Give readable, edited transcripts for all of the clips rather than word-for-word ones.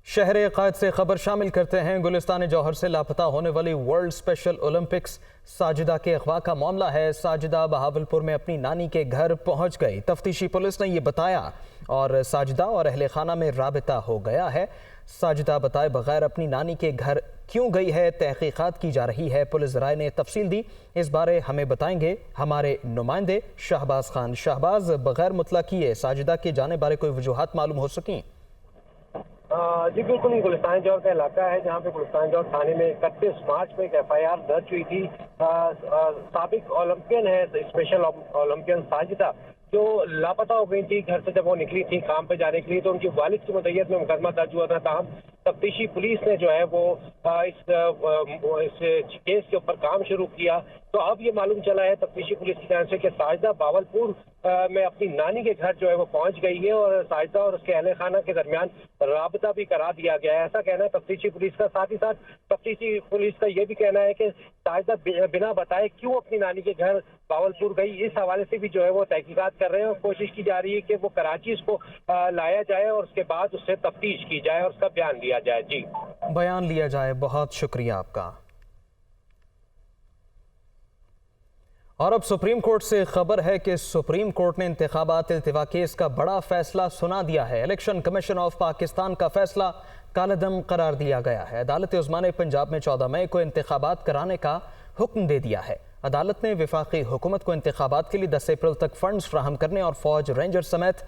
شہر عقائد سے خبر شامل کرتے ہیں۔ گلستان جوہر سے لاپتہ ہونے والی ورلڈ اسپیشل اولمپکس ساجدہ کے اغوا کا معاملہ ہے۔ ساجدہ بہاولپور میں اپنی نانی کے گھر پہنچ گئی۔ تفتیشی پولیس نے یہ بتایا اور ساجدہ اور اہل خانہ میں رابطہ ہو گیا ہے۔ ساجدہ بتائے بغیر اپنی نانی کے گھر کیوں گئی ہے، تحقیقات کی جا رہی ہے۔ پولیس ذرائع نے تفصیل دی، اس بارے ہمیں بتائیں گے ہمارے نمائندے شہباز خان۔ شہباز، بغیر مطلع کیے ساجدہ کے جانے بارے کوئی وجوہات معلوم ہو سکیں؟ جی بالکل، گلستان جوہر کا علاقہ ہے جہاں پہ گلستان جوہر تھانے میں 31 مارچ میں ایک FIR درج ہوئی تھی۔ سابق اولمپئن ہے اسپیشل اولمپئن ساجدہ، جو لاپتہ ہو گئی تھی گھر سے جب وہ نکلی تھی کام پہ جانے کے لیے، تو ان کی والد کی مدعیت میں مقدمہ درج ہوا تھا۔ تاہم تفتیشی پولیس نے جو ہے وہ اس کیس کے اوپر کام شروع کیا، تو اب یہ معلوم چلا ہے تفتیشی پولیس کی جانب سے کہ ساجدہ بہاولپور میں اپنی نانی کے گھر جو ہے وہ پہنچ گئی ہے اور ساجدہ اور اس کے اہل خانہ کے درمیان رابطہ بھی کرا دیا گیا ہے، ایسا کہنا ہے تفتیشی پولیس کا۔ ساتھ ہی ساتھ تفتیشی پولیس کا یہ بھی کہنا ہے کہ ساجدہ بنا بتائے کیوں اپنی نانی کے گھر بہاولپور گئی، اس حوالے سے بھی جو ہے وہ تحقیقات کر رہے ہیں اور کوشش کی جا رہی ہے کہ وہ کراچی اس کو لایا جائے اور اس کے بعد اس سے تفتیش کی جائے اور اس کا بیان لیا جائے۔ جی بیان لیا جائے، بہت شکریہ آپ کا۔ اور اب سپریم کورٹ سے خبر ہے کہ سپریم کورٹ نے انتخابات التوا کیس کا بڑا فیصلہ سنا دیا ہے۔ الیکشن کمیشن آف پاکستان کا فیصلہ کالعدم قرار دیا گیا ہے۔ عدالت عظمیٰ نے پنجاب میں 14 مئی کو انتخابات کرانے کا حکم دے دیا ہے۔ عدالت نے وفاقی حکومت کو انتخابات کے لیے 10 اپریل تک فنڈز فراہم کرنے اور فوج، رینجر سمیت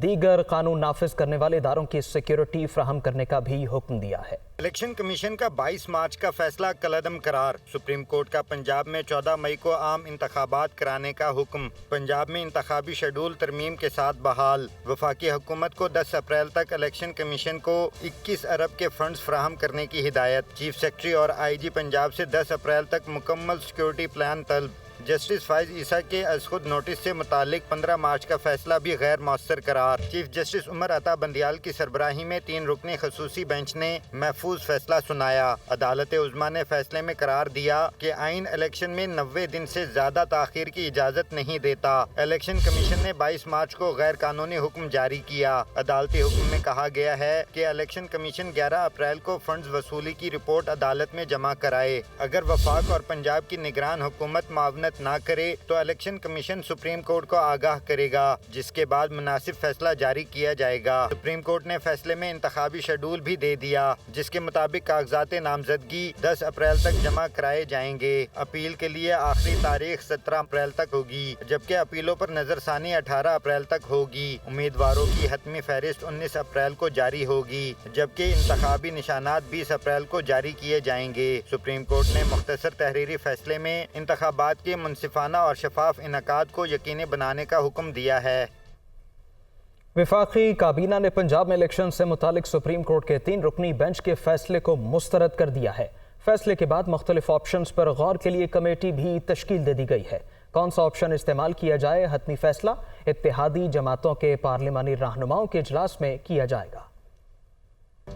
دیگر قانون نافذ کرنے والے اداروں کی سیکیورٹی فراہم کرنے کا بھی حکم دیا ہے۔ الیکشن کمیشن کا 22 مارچ کا فیصلہ کالعدم قرار۔ سپریم کورٹ کا پنجاب میں 14 مئی کو عام انتخابات کرانے کا حکم۔ پنجاب میں انتخابی شیڈول ترمیم کے ساتھ بحال۔ وفاقی حکومت کو 10 اپریل تک الیکشن کمیشن کو 21 ارب کے فنڈز فراہم کرنے کی ہدایت۔ چیف سیکرٹری اور IG پنجاب سے 10 اپریل تک مکمل سیکیورٹی پلان طلب۔ جسٹس فائز عیسیٰ کے از خود نوٹس سے متعلق 15 مارچ کا فیصلہ بھی غیر مؤثر قرار۔ چیف جسٹس عمر عطا بندیال کی سربراہی میں 3 رکنی خصوصی بینچ نے محفوظ فیصلہ سنایا۔ عدالت عظمیٰ نے فیصلے میں قرار دیا کہ آئین الیکشن میں 90 دن سے زیادہ تاخیر کی اجازت نہیں دیتا۔ الیکشن کمیشن نے 22 مارچ کو غیر قانونی حکم جاری کیا۔ عدالتی حکم میں کہا گیا ہے کہ الیکشن کمیشن 11 اپریل کو فنڈز وصولی کی رپورٹ عدالت میں جمع کرائے۔ اگر وفاق اور پنجاب کی نگران حکومت معاونت نہ کرے تو الیکشن کمیشن سپریم کورٹ کو آگاہ کرے گا، جس کے بعد مناسب فیصلہ جاری کیا جائے گا۔ سپریم کورٹ نے فیصلے میں انتخابی شیڈول بھی دے دیا، جس کے مطابق کاغذات نامزدگی 10 اپریل تک جمع کرائے جائیں گے۔ اپیل کے لیے آخری تاریخ 17 اپریل تک ہوگی، جبکہ اپیلوں پر نظر ثانی 18 اپریل تک ہوگی۔ امیدواروں کی حتمی فہرست 19 اپریل کو جاری ہوگی، جبکہ انتخابی نشانات 20 اپریل کو جاری کیے جائیں گے۔ سپریم کورٹ نے مختصر تحریری فیصلے میں انتخابات کے منصفانہ اور شفاف انعقاد کو یقینی بنانے کا حکم دیا ہے۔ وفاقی کابینہ نے پنجاب میں الیکشن سے متعلق سپریم کورٹ کے 3 رکنی بینچ کے فیصلے کو مسترد کر دیا ہے۔ فیصلے کے بعد مختلف آپشنز پر غور کے لیے کمیٹی بھی تشکیل دے دی گئی ہے۔ کون سا آپشن استعمال کیا جائے، حتمی فیصلہ اتحادی جماعتوں کے پارلیمانی رہنماؤں کے اجلاس میں کیا جائے گا۔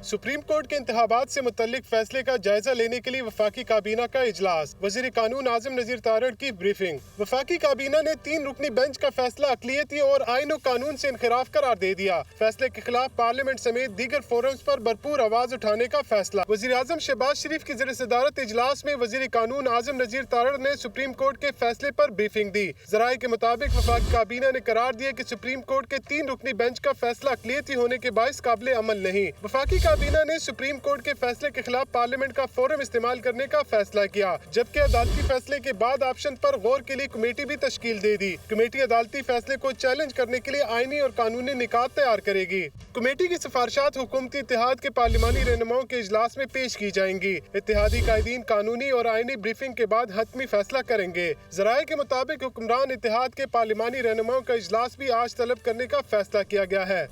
سپریم کورٹ کے انتخابات سے متعلق فیصلے کا جائزہ لینے کے لیے وفاقی کابینہ کا اجلاس، وزیر قانون اعظم نذیر تارڑ کی بریفنگ۔ وفاقی کابینہ نے 3 رکنی بینچ کا فیصلہ اقلیتی اور آئین و قانون سے انحراف قرار دے دیا۔ فیصلے کے خلاف پارلیمنٹ سمیت دیگر فورمز پر بھرپور آواز اٹھانے کا فیصلہ۔ وزیر اعظم شہباز شریف کی زیر صدارت اجلاس میں وزیر قانون اعظم نذیر تارڑ نے سپریم کورٹ کے فیصلے پر بریفنگ دی۔ ذرائع کے مطابق وفاقی کابینہ نے قرار دیا کہ سپریم کورٹ کے 3 رکنی بینچ کا فیصلہ اقلیتی ہونے کے باعث قابل عمل نہیں۔ وفاقی کابینہ نے سپریم کورٹ کے فیصلے کے خلاف پارلیمنٹ کا فورم استعمال کرنے کا فیصلہ کیا، جبکہ عدالتی فیصلے کے بعد آپشن پر غور کے لیے کمیٹی بھی تشکیل دے دی۔ کمیٹی عدالتی فیصلے کو چیلنج کرنے کے لیے آئینی اور قانونی نکات تیار کرے گی۔ کمیٹی کی سفارشات حکومتی اتحاد کے پارلیمانی رہنماؤں کے اجلاس میں پیش کی جائیں گی۔ اتحادی قائدین قانونی اور آئینی بریفنگ کے بعد حتمی فیصلہ کریں گے۔ ذرائع کے مطابق حکمران اتحاد کے پارلیمانی رہنماؤں کا اجلاس بھی آج طلب کرنے کا فیصلہ کیا گیا ہے۔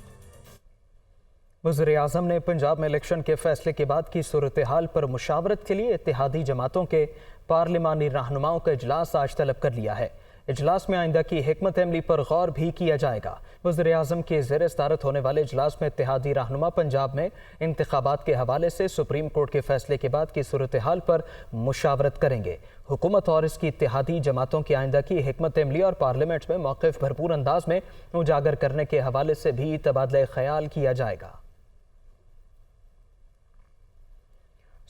وزیر اعظم نے پنجاب میں الیکشن کے فیصلے کے بعد کی صورتحال پر مشاورت کے لیے اتحادی جماعتوں کے پارلیمانی رہنماؤں کا اجلاس آج طلب کر لیا ہے۔ اجلاس میں آئندہ کی حکمت عملی پر غور بھی کیا جائے گا۔ وزیر اعظم کے زیر صدارت ہونے والے اجلاس میں اتحادی رہنما پنجاب میں انتخابات کے حوالے سے سپریم کورٹ کے فیصلے کے بعد کی صورتحال پر مشاورت کریں گے۔ حکومت اور اس کی اتحادی جماعتوں کی آئندہ کی حکمت عملی اور پارلیمنٹ میں موقف بھرپور انداز میں اجاگر کرنے کے حوالے سے بھی تبادلہ خیال کیا جائے گا۔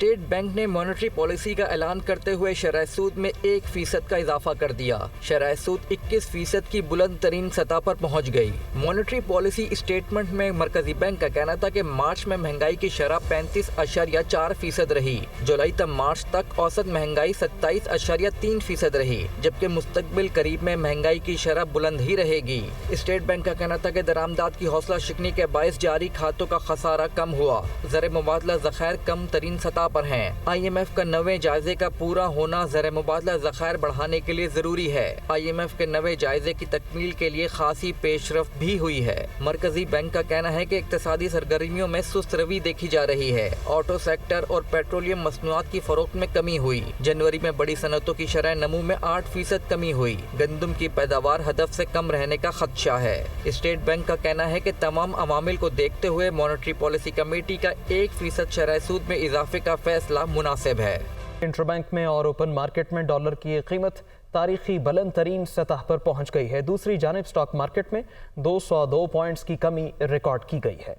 اسٹیٹ بینک نے مانیٹری پالیسی کا اعلان کرتے ہوئے شرح سود میں 1% کا اضافہ کر دیا۔ شرح سود 21% کی بلند ترین سطح پر پہنچ گئی۔ مانیٹری پالیسی اسٹیٹمنٹ میں مرکزی بینک کا کہنا تھا کہ مارچ میں مہنگائی کی شرح 35.4% رہی۔ جولائی تا مارچ تک اوسط مہنگائی 27.3% رہی، جبکہ مستقبل قریب میں مہنگائی کی شرح بلند ہی رہے گی۔ اسٹیٹ بینک کا کہنا تھا کہ درآمدات کی حوصلہ شکنی کے باعث جاری کھاتوں کا خسارہ کم ہوا۔ زر مبادلہ ذخائر کم ترین سطح پر ہیں۔ آئی ایم ایف کا 9ویں جائزے کا پورا ہونا زر مبادلہ ذخائر بڑھانے کے لیے ضروری ہے۔ آئی ایم ایف کے 9ویں جائزے کی تکمیل کے لیے خاصی پیش رفت بھی ہوئی ہے۔ مرکزی بینک کا کہنا ہے کہ اقتصادی سرگرمیوں میں سست روی دیکھی جا رہی ہے۔ آٹو سیکٹر اور پیٹرولیم مصنوعات کی فروخت میں کمی ہوئی۔ جنوری میں بڑی صنعتوں کی شرح نمو میں 8% کمی ہوئی۔ گندم کی پیداوار ہدف سے کم رہنے کا خدشہ ہے۔ اسٹیٹ بینک کا کہنا ہے کہ تمام عوامل کو دیکھتے ہوئے مانیٹری پالیسی کمیٹی کا 1% شرح سود میں اضافے کا فیصلہ مناسب ہے۔ انٹر بینک میں اور اوپن مارکیٹ میں ڈالر کی قیمت تاریخی بلند ترین سطح پر پہنچ گئی ہے۔ دوسری جانب اسٹاک مارکیٹ میں 202 پوائنٹس کی کمی ریکارڈ کی گئی ہے۔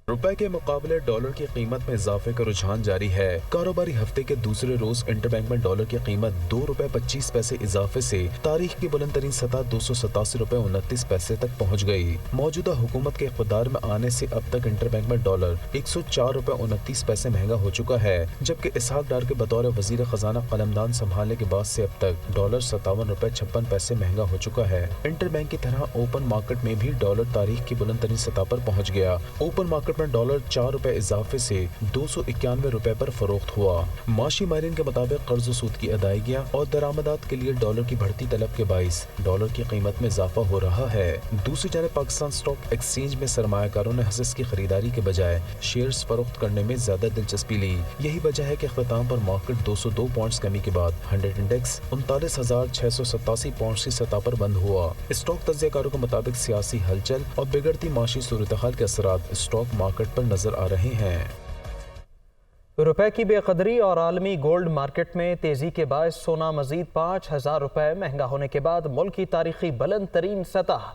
روپے کے مقابلے ڈالر کی قیمت میں اضافے کا رجحان جاری ہے۔ کاروباری ہفتے کے دوسرے روز انٹر بینک میں ڈالر کی قیمت $2.25 اضافے سے تاریخ کی بلند ترین سطح $287.29 تک پہنچ گئی۔ موجودہ حکومت کے اقتدار میں آنے سے اب تک انٹر بینک میں ڈالر $104.29 مہنگا ہو چکا ہے، جبکہ اسحاق ڈار کے بطور وزیر خزانہ قلمدان سنبھالنے کے بعد سے اب تک ڈالر $57.56 مہنگا ہو چکا ہے۔ انٹر بینک کی طرح اوپن مارکیٹ میں بھی ڈالر تاریخ کی بلند ترین سطح پر پہنچ گیا۔ اوپن مارکیٹ میں ڈالر $4 اضافے سے $291 پر فروخت ہوا۔ معاشی ماہرین کے مطابق قرض و سود کی ادائیگیاں اور درآمدات کے لیے ڈالر کی بڑھتی طلب کے باعث ڈالر کی قیمت میں اضافہ ہو رہا ہے۔ دوسری جانب پاکستان اسٹاک ایکسچینج میں سرمایہ کاروں نے حصص کی خریداری کے بجائے شیئرز فروخت کرنے میں زیادہ دلچسپی لی۔ یہی وجہ ہے کہ اختتام پر مارکیٹ 202 پوائنٹس کمی کے بعد 100 انڈیکس 39,687 پوائنٹس کی سطح پر بند ہوا۔ اسٹاک تجزیہ کاروں کے مطابق سیاسی ہلچل اور بگڑتی معاشی صورتحال کے اثرات اسٹاک مارکیٹ پر نظر آ رہے ہیں۔ روپے کی بے قدری اور عالمی گولڈ مارکیٹ میں تیزی کے باعث سونا مزید $5,000 مہنگا ہونے کے بعد ملک کی تاریخی بلند ترین سطح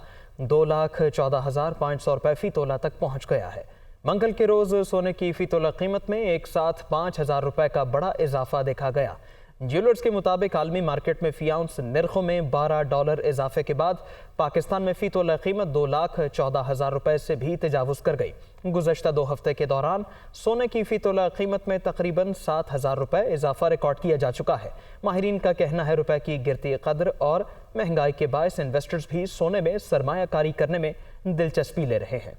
$2,14,500 فی تولہ تک پہنچ گیا ہے۔ منگل کے روز سونے کی فی تولہ قیمت میں ایک ساتھ $5,000 کا بڑا اضافہ دیکھا گیا۔ جیولرز کے مطابق عالمی مارکیٹ میں فی اونس نرخوں میں $12 اضافے کے بعد پاکستان میں فی تولہ قیمت $2,14,000 سے بھی تجاوز کر گئی۔ گزشتہ 2 ہفتے کے دوران سونے کی فی تولہ قیمت میں تقریباً $7,000 اضافہ ریکارڈ کیا جا چکا ہے۔ ماہرین کا کہنا ہے روپے کی گرتی قدر اور مہنگائی کے باعث انویسٹرز بھی سونے میں سرمایہ کاری کرنے میں دلچسپی لے رہے ہیں۔